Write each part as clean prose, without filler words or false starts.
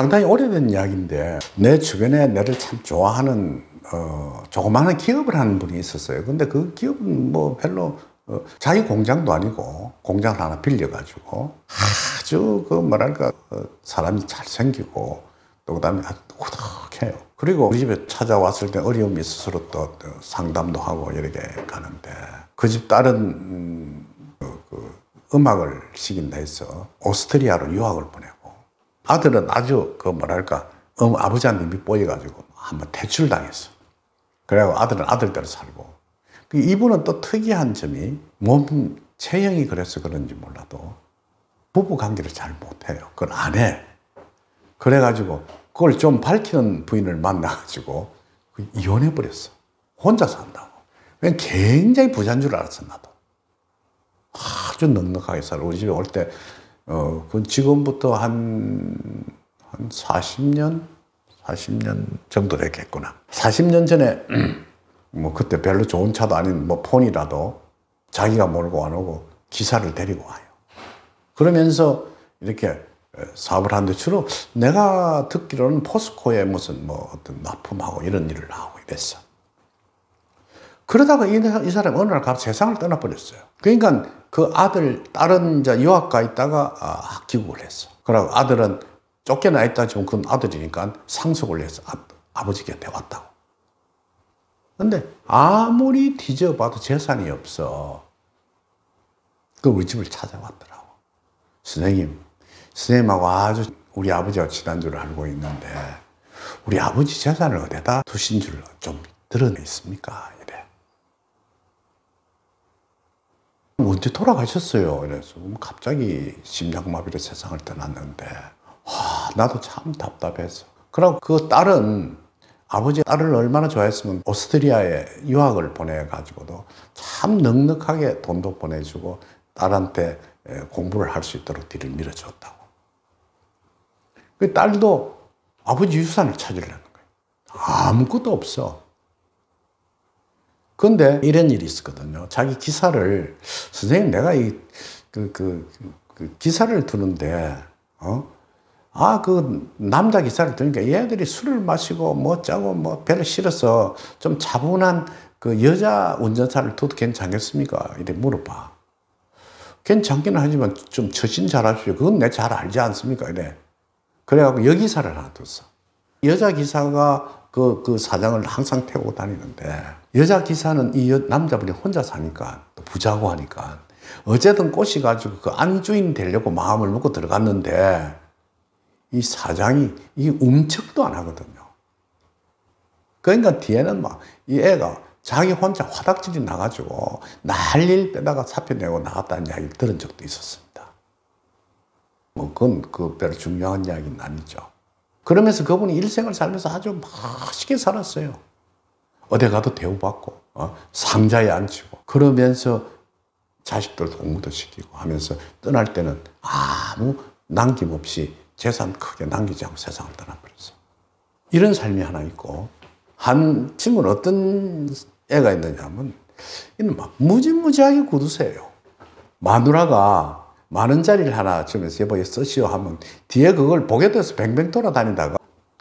상당히 오래된 이야기인데 내 주변에 나를 참 좋아하는 조그마한 기업을 하는 분이 있었어요. 근데 그 기업은 뭐 별로 자기 공장도 아니고 공장을 하나 빌려가지고 아주 그 뭐랄까 사람이 잘생기고 또 그다음에 아주 후덕해요. 그리고 우리 집에 찾아왔을 때 어려움이 있어서 또 상담도 하고 이렇게 가는데 그 집 딸은 음악을 시킨다 해서 오스트리아로 유학을 보내고 아들은 아주 그 뭐랄까 아버지한테 밑보여가지고 한번 퇴출당했어. 그래갖고 아들은 아들대로 살고 이분은 또 특이한 점이 몸 체형이 그래서 그런지 몰라도 부부 관계를 잘 못해요. 그걸 안 해. 그래가지고 그걸 좀 밝히는 부인을 만나가지고 이혼해버렸어. 혼자 산다고. 굉장히 부자인 줄 알았어, 나도. 아주 넉넉하게 살아. 우리 집에 올 때, 그 지금부터 한 40년 정도 됐겠구나. 40년 전에, 뭐 그때 별로 좋은 차도 아닌 뭐 폰이라도 자기가 몰고 안 오고 기사를 데리고 와요. 그러면서 이렇게 사업을 하는데 주로 내가 듣기로는 포스코에 무슨 뭐 어떤 납품하고 이런 일을 하고 이랬어. 그러다가 이 사람이 어느 날 갑자기 세상을 떠나버렸어요. 그러니까 그 딸은 이제 유학 가 있다가 귀국을 했어. 그러고 아들은 쫓겨나 있다 지금 그건 아들이니까 상속을 해서 아버지 곁에 왔다고. 근데 아무리 뒤져봐도 재산이 없어. 그 우리 집을 찾아왔더라고. 선생님하고 아주 우리 아버지와 친한 줄 알고 있는데 우리 아버지 재산을 어디다 두신 줄 좀 드러냈습니까? 이래. 언제 돌아가셨어요? 이래서 갑자기 심장마비로 세상을 떠났는데 나도 참 답답했어. 그리고 그 딸은 아버지 딸을 얼마나 좋아했으면 오스트리아에 유학을 보내가지고도 참 넉넉하게 돈도 보내주고 딸한테 공부를 할 수 있도록 뒤를 밀어줬다고. 그 딸도 아버지 유산을 찾으려는 거예요. 아무것도 없어. 근데 이런 일이 있었거든요. 자기 기사를, 선생님, 내가 그 기사를 두는데, 그 남자 기사를 두니까 얘들이 술을 마시고 뭐 짜고 뭐 별로 싫어서 좀 차분한 그 여자 운전사를 둬도 괜찮겠습니까? 이래 물어봐. 괜찮기는 하지만 좀 처신 잘하십시오. 그건 내가 잘 알지 않습니까? 이래. 그래갖고 여기사를 하나 뒀어. 여자 기사가 그 사장을 항상 태우고 다니는데 여자 기사는 이 남자분이 혼자 사니까 또 부자고 하니까 어쨌든 꼬시가지고 그 안주인 되려고 마음을 먹고 들어갔는데 이 사장이 이 움척도 안 하거든요. 그러니까 뒤에는 막 이 애가 자기 혼자 화닥질이 나가지고 난리를 빼다가 사표 내고 나갔다는 이야기를 들은 적도 있었습니다. 뭐 그건 별로 중요한 이야기는 아니죠. 그러면서 그분이 일생을 살면서 아주 맛있게 살았어요. 어디 가도 대우받고 상자에 앉히고 그러면서 자식들 공부도 시키고 하면서 떠날 때는 아무 남김없이 재산 크게 남기지 않고 세상을 떠나버렸어. 이런 삶이 하나 있고 한 친구는 어떤 애가 있느냐면 이는 막 무지무지하게 구두쇠예요. 마누라가 10,000원짜리를 하나 주면서 여보 쓰시오 하면 뒤에 그걸 보게 돼서 뱅뱅 돌아다니다가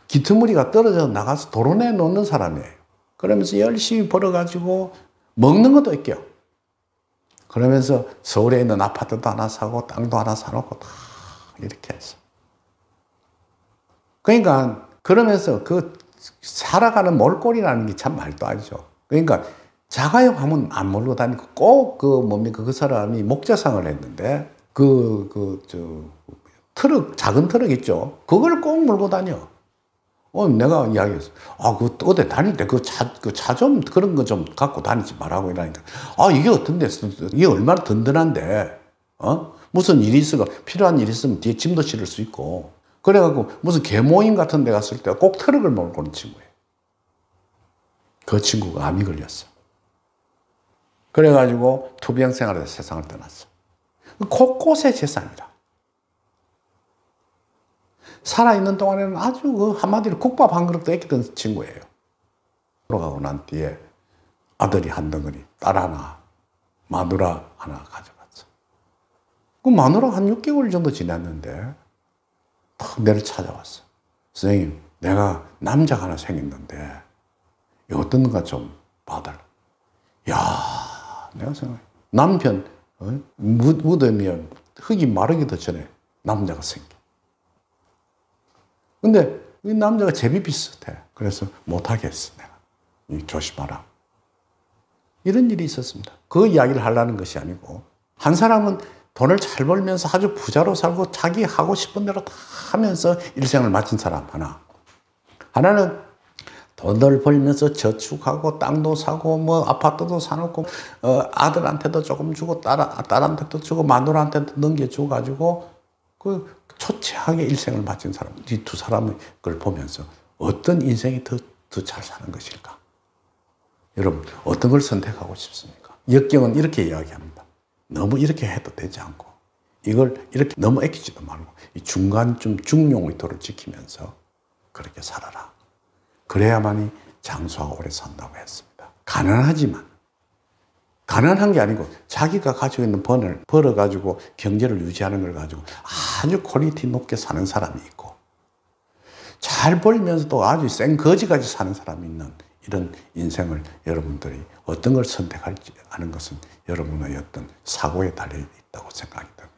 기트무리가 떨어져 나가서 도로 내놓는 사람이에요. 그러면서 열심히 벌어가지고 먹는 것도 있게요. 그러면서 서울에 있는 아파트도 하나 사고 땅도 하나 사놓고 다 이렇게 했어. 그러니까 그러면서 그 살아가는 몰골이라는 게 참 말도 아니죠. 그러니까 자가용 하면 안 몰고 다니고 꼭 그 사람이 목재상을 했는데 작은 트럭 있죠. 그걸 꼭 몰고 다녀. 내가 이야기했어. 그 어디 다닐 때 차 좀 그런 거 좀 갖고 다니지 말라고 이러니까. 이게 어떤데? 이게 얼마나 든든한데? 무슨 일이 있어가 필요한 일이 있으면 뒤에 짐도 실을 수 있고. 그래갖고 무슨 계모임 같은 데 갔을 때 꼭 트럭을 몰고 오는 친구예요. 그 친구가 암이 걸렸어. 그래가지고 투병 생활에서 세상을 떠났어. 곳곳에 재산이라. 살아있는 동안에는 아주 한마디로 국밥 한 그릇도 아끼던 친구예요. 돌아가고 난 뒤에 아들이 한 덩어리, 딸 하나, 마누라 하나 가져갔어. 그 마누라 한 6개월 정도 지났는데 탁 내를 찾아왔어. 선생님, 내가 남자가 하나 생겼는데 이거 어떤가 좀 봐달라. 야, 내가 생각해. 남편 묻으면 흙이 마르기도 전에 남자가 생겨. 근데 이 남자가 제비 비슷해. 그래서 못하겠어, 내가. 조심하라. 이런 일이 있었습니다. 그 이야기를 하려는 것이 아니고, 한 사람은 돈을 잘 벌면서 아주 부자로 살고 자기 하고 싶은 대로 다 하면서 일생을 마친 사람 하나. 하나는 돈을 벌면서 저축하고 땅도 사고 뭐 아파트도 사놓고 아들한테도 조금 주고 딸한테도 주고 마누라한테도 넘겨줘 가지고 그 초췌하게 일생을 마친 사람. 이 두 사람을 그걸 보면서 어떤 인생이 더 잘 사는 것일까? 여러분, 어떤 걸 선택하고 싶습니까? 역경은 이렇게 이야기합니다. 너무 이렇게 해도 되지 않고 이걸 이렇게 너무 아끼지도 말고 이 중간쯤 중용의도를 지키면서 그렇게 살아라. 그래야만이 장수하고 오래 산다고 했습니다. 가난하지만 가난한 게 아니고 자기가 가지고 있는 번을 벌어가지고 경제를 유지하는 걸 가지고 아주 퀄리티 높게 사는 사람이 있고 잘 벌면서도 아주 센 거지까지 사는 사람이 있는 이런 인생을 여러분들이 어떤 걸 선택할지 아는 것은 여러분의 어떤 사고에 달려 있다고 생각이 듭니다.